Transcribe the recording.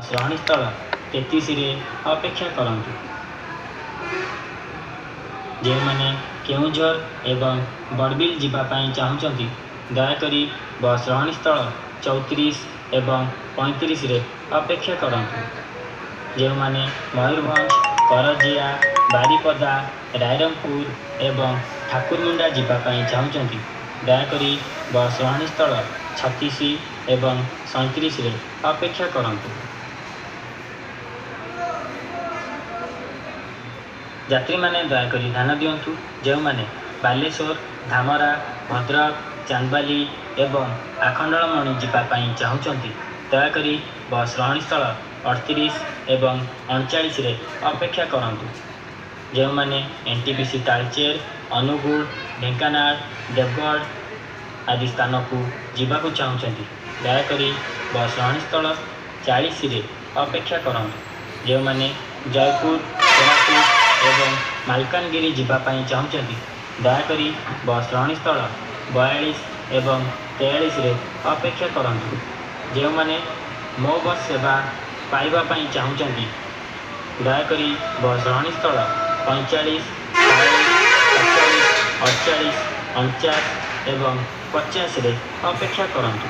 ଶ୍ରଣୀସ୍ଥଳ 33ରେ ଅପେକ୍ଷା କରନ୍ତୁ। ଯେଉଁମାନେ କେଉଁଝର ଏବଂ ବଡ଼ବିଲ ଯିବା ପାଇଁ ଚାହୁଁଛନ୍ତି ଦୟାକରି ବସ୍ ରହଣୀସ୍ଥଳ 34 ଏବଂ 35ରେ ଅପେକ୍ଷା କରନ୍ତୁ। ଯେଉଁମାନେ ମୟୂରଭଞ୍ଜ, କରଜିଆ, ବାରିପଦା, ରାଇରଙ୍ଗପୁର ଏବଂ ଠାକୁରମୁଣ୍ଡା ଯିବା ପାଇଁ ଚାହୁଁଛନ୍ତି ଦୟାକରି ବସ୍ ରହଣୀସ୍ଥଳ 36 ଏବଂ 37ରେ ଅପେକ୍ଷା କରନ୍ତୁ। ଯାତ୍ରୀମାନେ ଦୟାକରି ଧ୍ୟାନ ଦିଅନ୍ତୁ, ଯେଉଁମାନେ ବାଲେଶ୍ୱର, ଧାମରା, ଭଦ୍ରକ, ଚାନ୍ଦବାଲି ଏବଂ ଆଖଣ୍ଡଳମଣି ଯିବା ପାଇଁ ଚାହୁଁଛନ୍ତି ଦୟାକରି ବସ୍ ରହଣୀସ୍ଥଳ 38 ଏବଂ 39ରେ ଅପେକ୍ଷା କରନ୍ତୁ। ଯେଉଁମାନେ NTPC ତାଳଚେର, ଅନୁଗୁଳ, ଢେଙ୍କାନାଳ, ଦେବଗଡ଼ ଆଦି ସ୍ଥାନକୁ ଯିବାକୁ ଚାହୁଁଛନ୍ତି ଦୟାକରି ବସ୍ ରହଣୀସ୍ଥଳ 40ରେ ଅପେକ୍ଷା କରନ୍ତୁ। ଯେଉଁମାନେ ଜୟପୁର, କୋରାପୁଟ ଏବଂ ମାଲକାନଗିରି ଯିବା ପାଇଁ ଚାହୁଁଛନ୍ତି ଦୟାକରି ବସ୍ ରହଣୀସ୍ଥଳ 42 ଏବଂ 43ରେ ଅପେକ୍ଷା କରନ୍ତୁ। ଯେଉଁମାନେ ମୋ ବସ୍ ସେବା ପାଇବା ପାଇଁ ଚାହୁଁଛନ୍ତି ଦୟାକରି ବସ୍ ରହଣୀସ୍ଥଳ 45, 40, 47, 48, 49 ଏବଂ 50ରେ ଅପେକ୍ଷା କରନ୍ତୁ।